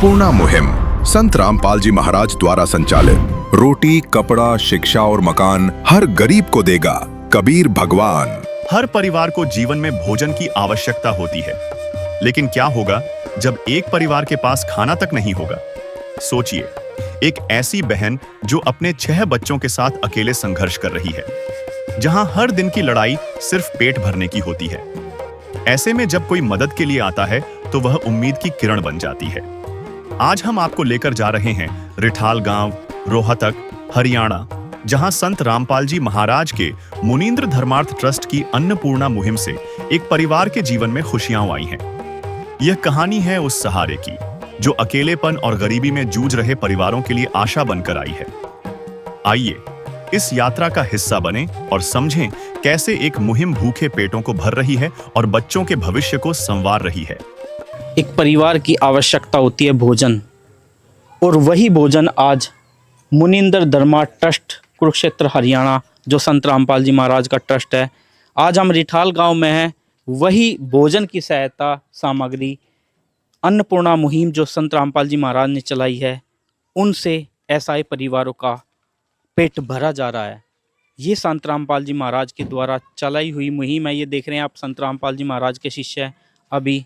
अन्नपूर्णा मुहिम संत रामपाल जी महाराज द्वारा संचालित। रोटी, कपड़ा, शिक्षा और मकान हर गरीब को देगा कबीर भगवान। हर परिवार को जीवन में भोजन की आवश्यकता होती है, लेकिन क्या होगा जब एक परिवार के पास खाना तक नहीं होगा? सोचिए, एक ऐसी बहन जो अपने 6 बच्चों के साथ अकेले संघर्ष कर रही है, जहां हर दिन की लड़ाई सिर्फ पेट भरने की होती है। ऐसे में जब कोई मदद के लिए आता है तो वह उम्मीद की किरण बन जाती है। आज हम आपको लेकर जा रहे हैं रिठाल गांव, रोहतक, हरियाणा, जहां संत रामपाल जी महाराज के मुनींद्र धर्मार्थ ट्रस्ट की अन्नपूर्णा मुहिम से एक परिवार के जीवन में खुशियां आई हैं। यह कहानी है उस सहारे की जो अकेलेपन और गरीबी में जूझ रहे परिवारों के लिए आशा बनकर आई है। आइए इस यात्रा का हिस्सा बने और समझें कैसे एक मुहिम भूखे पेटों को भर रही है और बच्चों के भविष्य को संवार रही है। एक परिवार की आवश्यकता होती है भोजन, और वही भोजन आज मुनींद्र धर्मा ट्रस्ट कुरुक्षेत्र हरियाणा, जो संत रामपाल जी महाराज का ट्रस्ट है, आज हम रिठाल गांव में हैं। वही भोजन की सहायता सामग्री अन्नपूर्णा मुहिम जो संत रामपाल जी महाराज ने चलाई है, उनसे ऐसे परिवारों का पेट भरा जा रहा है। ये संत रामपाल जी महाराज के द्वारा चलाई हुई मुहिम है। ये देख रहे हैं आप, संत रामपाल जी महाराज के शिष्य हैं। अभी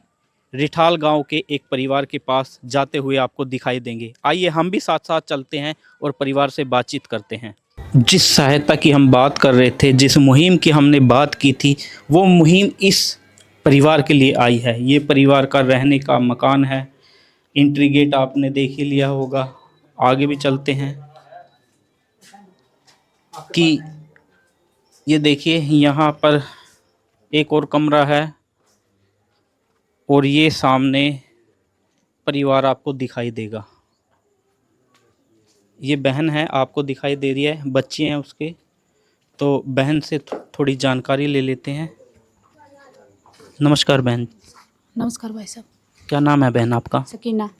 रिठाल गांव के एक परिवार के पास जाते हुए आपको दिखाई देंगे। आइए हम भी साथ साथ चलते हैं और परिवार से बातचीत करते हैं। जिस सहायता की हम बात कर रहे थे, जिस मुहिम की हमने बात की थी, वो मुहिम इस परिवार के लिए आई है। ये परिवार का रहने का मकान है। एंट्री गेट आपने देख ही लिया होगा। आगे भी चलते हैं कि ये देखिए, यहाँ पर एक और कमरा है और ये सामने परिवार आपको दिखाई देगा। ये बहन है, आपको दिखाई दे रही है, बच्चे हैं उसके। तो बहन से थोड़ी जानकारी ले लेते हैं। नमस्कार बहन। नमस्कार भाई साहब। क्या नाम है बहन आपका? सकीना।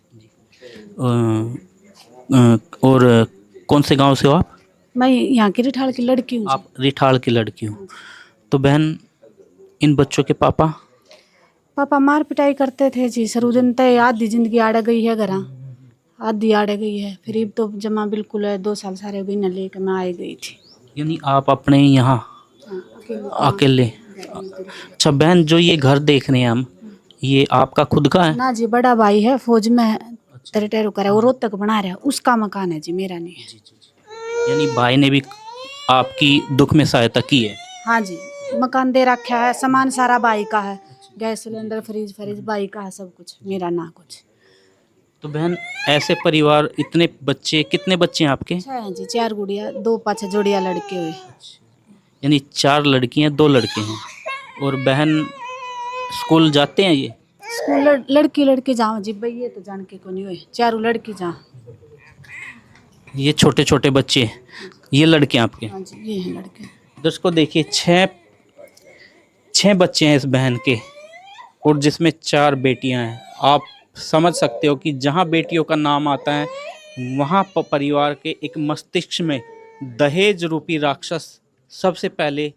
और कौन से गांव से हो आप? मैं यहाँ की रिठाल की लड़की हूँ। आप रिठाल की लड़की हो। तो बहन, इन बच्चों के पापा मार पिटाई करते थे जी। सरुदन तय आधी जिंदगी आड़ गई है, घर आधी आड़ गई है। फिर अब तो जमा बिल्कुल है, 2 साल सारे भी न लेकर मैं आई गई थी। यानी आप अपने यहाँ अकेले? अच्छा बहन, जो ये घर देख रहे हैं हम, ये आपका खुद का है? ना जी, बड़ा भाई है, फौज में है, रिटायर कर वो रोहतक बना रहा है, उसका मकान है जी, मेरा नहीं है। यानी भाई ने भी आपकी दुख में सहायता की है? हाँ जी, मकान दे रखा है, सामान सारा भाई का है, गैस सिलेंडर, फ्रिज भाई का है, सब कुछ, मेरा ना कुछ। तो बहन, ऐसे परिवार, इतने बच्चे, कितने बच्चे हैं आपके? 6 हैं जी, 4 गुड़िया, 2 पाछे जोड़िया लड़के हुए। यानी 4 लड़कियां, 2 लड़के हैं। और बहन स्कूल जाते हैं? ये स्कूल लड़की जाओ जी भाई, ये तो जान के को नहीं हुए, 4 लड़की जाओ। ये छोटे छोटे बच्चे, ये लड़के आपके? हाँ जी, ये हैं लड़के। दोस्तों देखिए, 6 बच्चे हैं इस बहन के, और जिसमें 4 बेटियां हैं। आप समझ सकते हो कि जहां बेटियों का नाम आता है, वहां परिवार के एक मस्तिष्क में दहेज रूपी राक्षस सबसे पहले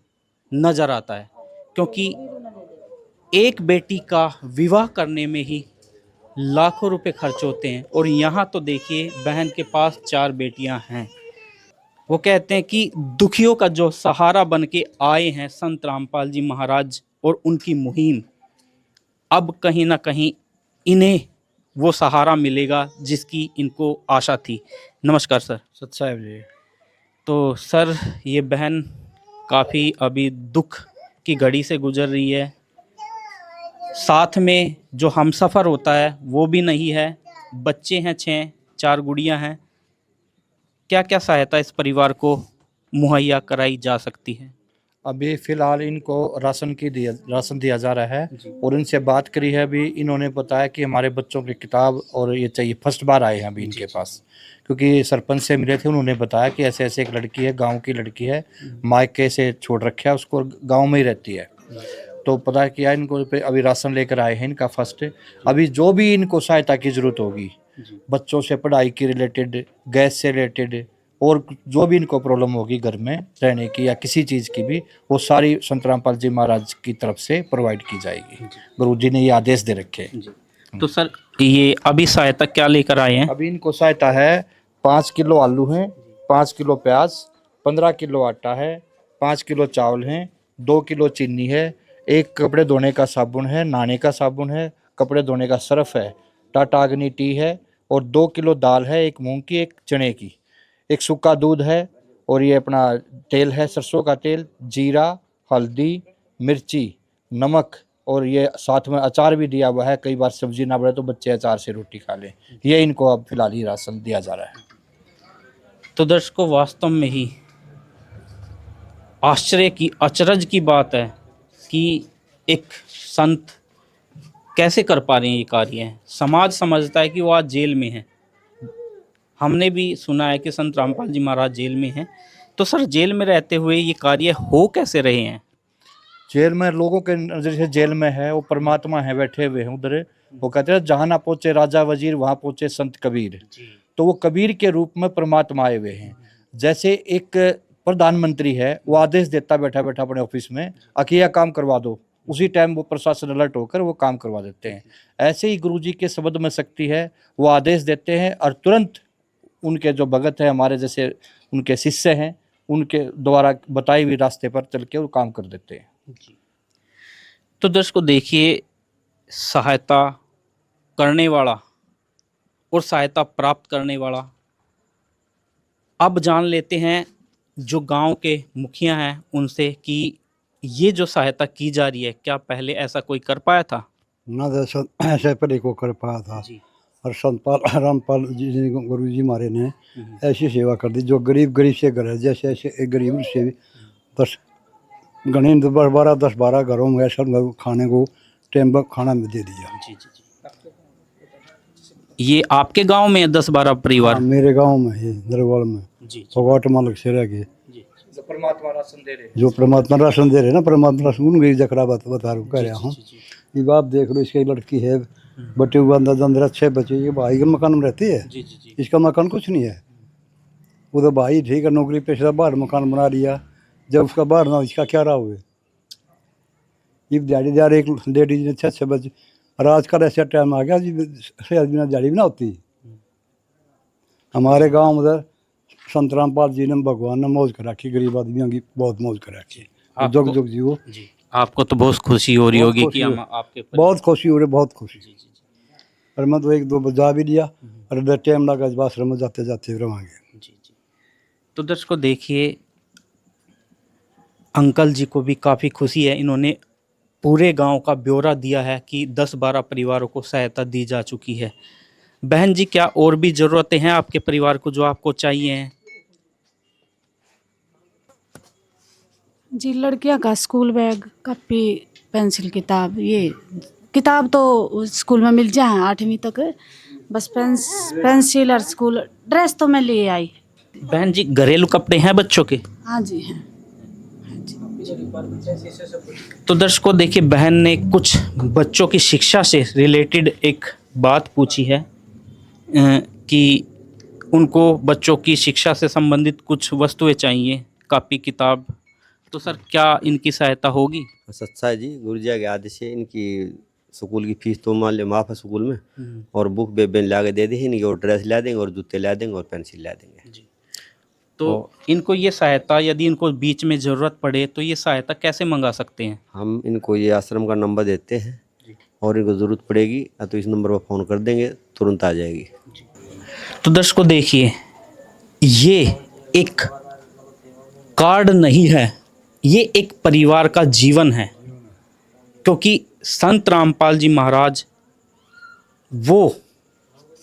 नजर आता है, क्योंकि एक बेटी का विवाह करने में ही लाखों रुपए खर्च होते हैं। और यहाँ तो देखिए, बहन के पास 4 बेटियां हैं। वो कहते हैं कि दुखियों का जो सहारा बन के आए हैं संत रामपाल जी महाराज और उनकी मुहिम, अब कहीं ना कहीं इन्हें वो सहारा मिलेगा जिसकी इनको आशा थी। नमस्कार सर। सत साहब जी। तो सर, ये बहन काफ़ी अभी दुख की घड़ी से गुजर रही है। साथ में जो हमसफ़र होता है वो भी नहीं है। बच्चे हैं 6, 4 गुड़ियां हैं। क्या क्या सहायता इस परिवार को मुहैया कराई जा सकती है? अभी फ़िलहाल इनको राशन दिया जा रहा है, और इनसे बात करी है। अभी इन्होंने बताया कि हमारे बच्चों की किताब और ये चाहिए। फर्स्ट बार आए हैं अभी इनके पास, क्योंकि सरपंच से मिले थे। उन्होंने बताया कि ऐसे ऐसे एक लड़की है, गांव की लड़की है, मायके से छोड़ रखा है उसको, गांव में ही रहती है। तो पता किया इनको, अभी राशन लेकर आए हैं इनका फर्स्ट। अभी जो भी इनको सहायता की ज़रूरत होगी, बच्चों से पढ़ाई की रिलेटेड, गैस से रिलेटेड, और जो भी इनको प्रॉब्लम होगी घर में रहने की या किसी चीज़ की भी, वो सारी संत रामपाल जी महाराज की तरफ से प्रोवाइड की जाएगी। गुरु जी ने ये आदेश दे रखे हैं। तो सर, ये अभी सहायता क्या लेकर आए हैं? अभी इनको सहायता है 5 किलो आलू हैं, 5 किलो प्याज, 15 किलो आटा है, 5 किलो चावल हैं, 2 किलो चीनी है, एक कपड़े धोने का साबुन है, नहाने का साबुन है, कपड़े धोने का सर्फ है, टाटा अग्नि टी है और 2 किलो दाल है, एक मूंग की, एक चने की, एक सूखा दूध है और ये अपना तेल है, सरसों का तेल, जीरा, हल्दी, मिर्ची, नमक और ये साथ में अचार भी दिया हुआ है। कई बार सब्जी ना बढ़े तो बच्चे अचार से रोटी खा लें। ये इनको अब फिलहाल ही राशन दिया जा रहा है। तो दर्शकों, वास्तव में ही आश्चर्य की, अचरज की बात है कि एक संत कैसे कर पा रहे हैं ये कार्य। समाज समझता है कि वो आज जेल में है। हमने भी सुना है कि संत रामपाल जी महाराज जेल में हैं। तो सर, जेल में रहते हुए ये कार्य हो कैसे रहे हैं? जेल में लोगों के नजर से जेल में है, वो परमात्मा है, बैठे हुए हैं उधर। वो कहते हैं जहाँ ना पहुंचे राजा वजीर, वहाँ पहुंचे संत कबीर। तो वो कबीर के रूप में परमात्मा आए हुए हैं। जैसे एक प्रधानमंत्री है, वो आदेश देता बैठा बैठा अपने ऑफिस में, अकिया काम करवा दो, उसी टाइम वो प्रशासन अलर्ट होकर वो काम करवा देते हैं। ऐसे ही गुरु जी के शब्द में शक्ति है। वो आदेश देते हैं और तुरंत उनके जो भगत है, हमारे जैसे उनके शिष्य हैं, उनके द्वारा बताई हुई रास्ते पर चल के वो काम कर देते हैं। तो दर्शकों देखिए, सहायता करने वाला और सहायता प्राप्त करने वाला। अब जान लेते हैं जो गांव के मुखिया हैं उनसे कि ये जो सहायता की जा रही है, क्या पहले ऐसा कोई कर पाया था? ना जैसा ऐसे पहले को कर पाया था। जी। और संतपाल रामपाल जी गुरु जी हमारे ने ऐसी सेवा कर दी। जो गरीब से घर है, जैसे ऐसे एक गरीब से भी 10 गणे 10-12 घरों में ऐसा खाने को टाइम पर खाना में दे दिया। जी जी जी। ये आपके गांव में 10-12 परिवार? हाँ, मेरे गांव में है, दरबार में। जी भगवाट मालक से रह गए। जी। जो परमात्मा राशन दे रहे, जो परमात्मा राशन दे रहे ना, परमात्मा राशन उनकी जकरा बात बता रहा हूँ। ये बात देख लो, इसकी लड़की है, बटे हुए अंदर 6 बच्चे, ये भाई के मकान में रहती है। जी जी जी। इसका मकान कुछ नहीं है। वो तो भाई ठीक है, नौकरी पेशा, बाहर मकान बना लिया। जब उसका बाहर ना, इसका क्या रहा हुए। ये दिहाड़ीदार एक लेडीज ने 6 बच्चे, और आजकल ऐसा टाइम आ गया जी, बिना दिहाड़ी भी ना होती। हमारे गांव में उधर संत रामपाल जी ने, भगवान ने मौज कर रखी, गरीब आदमियों की बहुत मौज कर रखी। जुग जुग जी वो। जी, आपको तो बहुत खुशी हो रही बहुत होगी खुशी कि हो- हम आपके बहुत खुशी हो रही, बहुत खुशी। जी जी जी और मैं तो 1-2 बजा भी लिया, और इधर टाइम लगा, इस आश्रम में जाते जाते रवांगे। जी जी। तो दर्शकों देखिए, अंकल जी को भी काफ़ी खुशी है। इन्होंने पूरे गांव का ब्यौरा दिया है कि 10-12 परिवारों को सहायता दी जा चुकी है। बहन जी, क्या और भी ज़रूरतें हैं आपके परिवार को जो आपको चाहिए हैं? जी, लड़कियां का स्कूल बैग, कॉपी, पेंसिल, किताब। ये किताब तो स्कूल में मिल जाए 8वीं तक। बस पेंसिल और स्कूल ड्रेस तो मैं ले आई। बहन जी, घरेलू कपड़े हैं बच्चों के? हाँ जी हैं। तो दर्शकों देखिए, बहन ने कुछ बच्चों की शिक्षा से रिलेटेड एक बात पूछी है कि उनको बच्चों की शिक्षा से संबंधित कुछ वस्तुएं चाहिए, कॉपी, किताब। तो सर, क्या इनकी सहायता होगी? सच्चा है जी, गुरु जी के आदेश से इनकी स्कूल की फीस तो मान ले माफ़ है स्कूल में, और बुक बेन ला के दे दी इनकी, और ड्रेस ला देंगे और जूते ला देंगे और पेंसिल ला देंगे। जी। तो इनको ये सहायता, यदि इनको बीच में ज़रूरत पड़े तो ये सहायता कैसे मंगा सकते हैं? हम इनको ये आश्रम का नंबर देते हैं, और इनको ज़रूरत पड़ेगी तो इस नंबर पर फ़ोन कर देंगे, तुरंत आ जाएगी। तो दर्शकों देखिए, ये एक कार्ड नहीं है, ये एक परिवार का जीवन है। क्योंकि संत रामपाल जी महाराज वो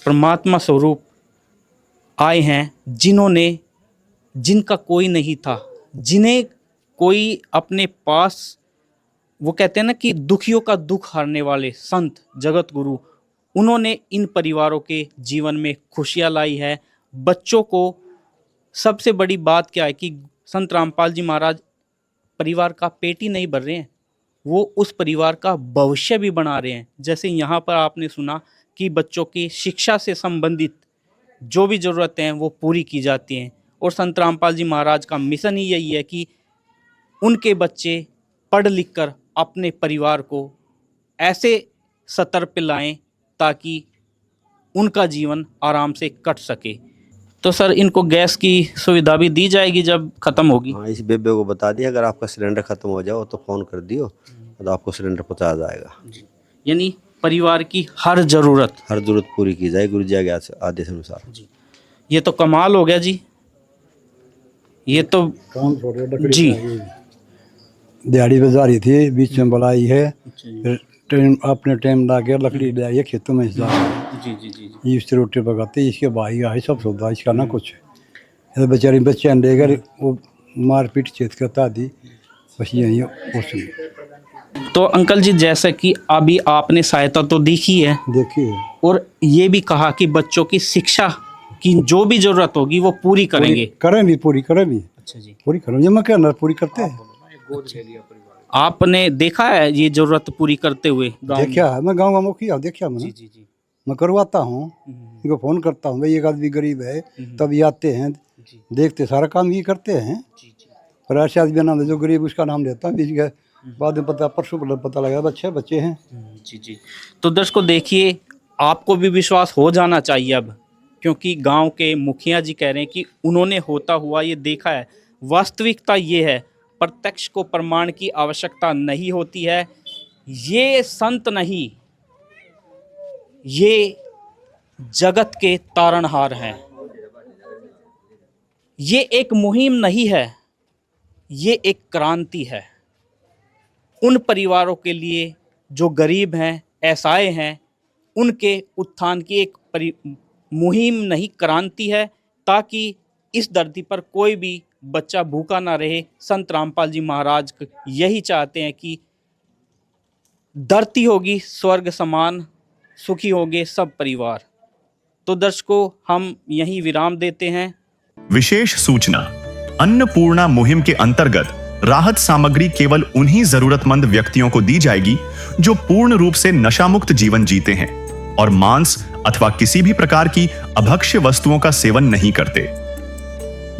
परमात्मा स्वरूप आए हैं जिनका कोई नहीं था, जिन्हें कोई अपने पास, वो कहते हैं ना कि दुखियों का दुख हारने वाले संत जगत गुरु, उन्होंने इन परिवारों के जीवन में खुशियाँ लाई है। बच्चों को, सबसे बड़ी बात क्या है कि संत रामपाल जी महाराज परिवार का पेट ही नहीं भर रहे हैं, वो उस परिवार का भविष्य भी बना रहे हैं। जैसे यहाँ पर आपने सुना कि बच्चों की शिक्षा से संबंधित जो भी ज़रूरतें हैं वो पूरी की जाती हैं। और संत रामपाल जी महाराज का मिशन ही यही है कि उनके बच्चे पढ़ लिख कर अपने परिवार को ऐसे स्तर पर लाएं ताकि उनका जीवन आराम से कट सके। तो सर इनको गैस की सुविधा भी दी जाएगी जब ख़त्म होगी? हाँ, इस बेबे को बता दिया अगर आपका सिलेंडर ख़त्म हो जाओ तो फ़ोन कर दियो तो आपको सिलेंडर पहुँचा जाएगा। यानी परिवार की हर ज़रूरत पूरी की जाए गुरु जी के आदेश अनुसार। ये तो कमाल हो गया जी। ये तो जी दिहाड़ी पे जा रही थी, बीच में बुलाई है, फिर टाइम अपने टाइम ला के लकड़ी ले आई है खेतों में जा जी जी जी जी। ये इससे रोटी पकाते, इसके भाई आए सब सौदा इसका ना कुछ ये बेचारी बच्चे लेकर वो मारपीट चेत करता दी बस यही कुछ नहीं। तो अंकल जी जैसे कि अभी आपने सहायता तो देखी है देखिए और ये भी कहा कि बच्चों की शिक्षा की जो भी ज़रूरत होगी वो पूरी करेंगे। करें भी पूरी अच्छा जी। पूरी करो ये मैं कहना पूरी करते हैं। आपने देखा है ये ज़रूरत पूरी करते हुए गाँव में? देखा है मैं गाँव गाँव किया देखा मैंने, जी जी जी मैं करवाता हूँ, इनको फ़ोन करता हूँ भाई एक आदमी गरीब है तब ये आते हैं देखते सारा काम ये करते हैं। जी जी। और ऐसे आदमी नाम जो गरीब उसका नाम लेता हूँ बीच गए बाद में पता परसों पता लगा बच्चे हैं। जी जी। तो दर्शकों देखिए आपको भी विश्वास हो जाना चाहिए अब, क्योंकि गांव के मुखिया जी कह रहे हैं कि उन्होंने होता हुआ ये देखा है। वास्तविकता ये है, प्रत्यक्ष को प्रमाण की आवश्यकता नहीं होती है। ये संत नहीं, ये जगत के तारणहार हैं। ये एक मुहिम नहीं है, ये एक क्रांति है। उन परिवारों के लिए जो गरीब हैं, असहाय हैं, उनके उत्थान की एक मुहिम नहीं क्रांति है, ताकि इस धरती पर कोई भी बच्चा भूखा ना रहे। संत रामपाल जी महाराज यही चाहते हैं कि धरती होगी स्वर्ग समान, सुखी होंगे सब परिवार। तो दर्शकों हम यहीं विराम देते हैं। विशेष सूचना, अन्नपूर्णा मुहिम के अंतर्गत राहत सामग्री केवल उन्हीं जरूरतमंद व्यक्तियों को दी जाएगी जो पूर्ण रूप से नशा मुक्त जीवन जीते हैं और मांस अथवा किसी भी प्रकार की अभक्ष्य वस्तुओं का सेवन नहीं करते।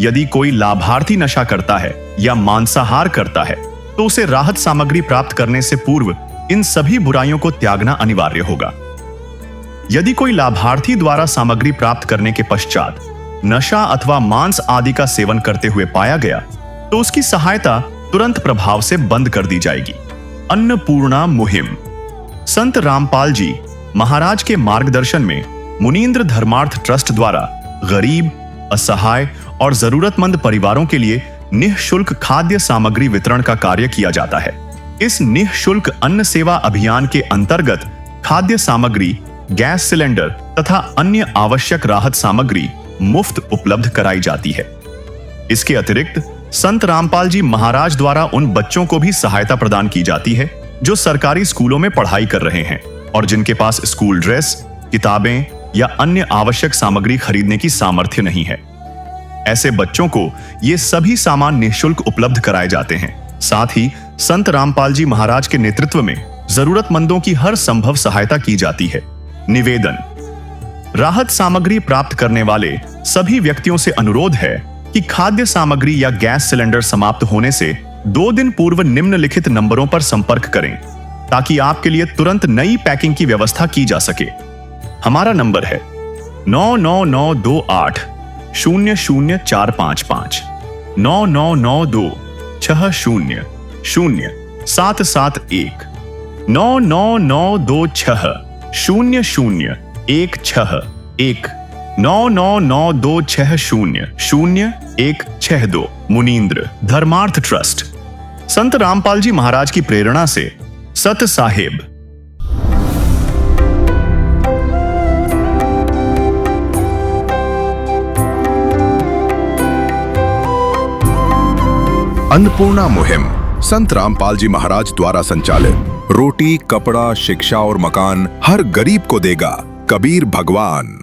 यदि कोई लाभार्थी नशा करता है या मांसाहार करता है तो उसे राहत सामग्री प्राप्त करने से पूर्व इन सभी बुराइयों को त्यागना अनिवार्य होगा। यदि कोई लाभार्थी द्वारा सामग्री प्राप्त करने के पश्चात नशा अथवा मांस आदि का सेवन करते हुए पाया गया तो उसकी सहायता तुरंत प्रभाव से बंद कर दी जाएगी। अन्नपूर्णा मुहिम संत रामपाल जी महाराज के मार्गदर्शन में मुनींद्र धर्मार्थ ट्रस्ट द्वारा गरीब, असहाय और जरूरतमंद परिवारों के लिए निःशुल्क खाद्य सामग्री वितरण का कार्य किया जाता है। इस निःशुल्क अन्न सेवा अभियान के अंतर्गत खाद्य सामग्री, गैस सिलेंडर तथा अन्य आवश्यक राहत सामग्री मुफ्त उपलब्ध कराई जाती है। इसके अतिरिक्त संत रामपाल जी महाराज द्वारा उन बच्चों को भी सहायता प्रदान की जाती है जो सरकारी स्कूलों में पढ़ाई कर रहे हैं और जिनके पास स्कूल ड्रेस, किताबें या अन्य आवश्यक सामग्री खरीदने की सामर्थ्य नहीं है। ऐसे बच्चों को ये सभी सामान निःशुल्क उपलब्ध कराए जाते हैं। साथ ही संत रामपाल जी महाराज के नेतृत्व में जरूरतमंदों की हर संभव सहायता की जाती है। निवेदन, राहत सामग्री प्राप्त करने वाले सभी व्यक्तियों से अनुरोध है कि खाद्य सामग्री या गैस सिलेंडर समाप्त होने से 2 दिन पूर्व निम्नलिखित नंबरों पर संपर्क करें ताकि आपके लिए तुरंत नई पैकिंग की व्यवस्था की जा सके। हमारा नंबर है 99928 00455 9992 60 0771 99926 0016 99926000162 मुनींद्र धर्मार्थ ट्रस्ट। संत रामपाल जी महाराज की प्रेरणा से सत साहेब। अन्नपूर्णा मुहिम संत रामपाल जी महाराज द्वारा संचालित। रोटी, कपड़ा, शिक्षा और मकान हर गरीब को देगा कबीर भगवान।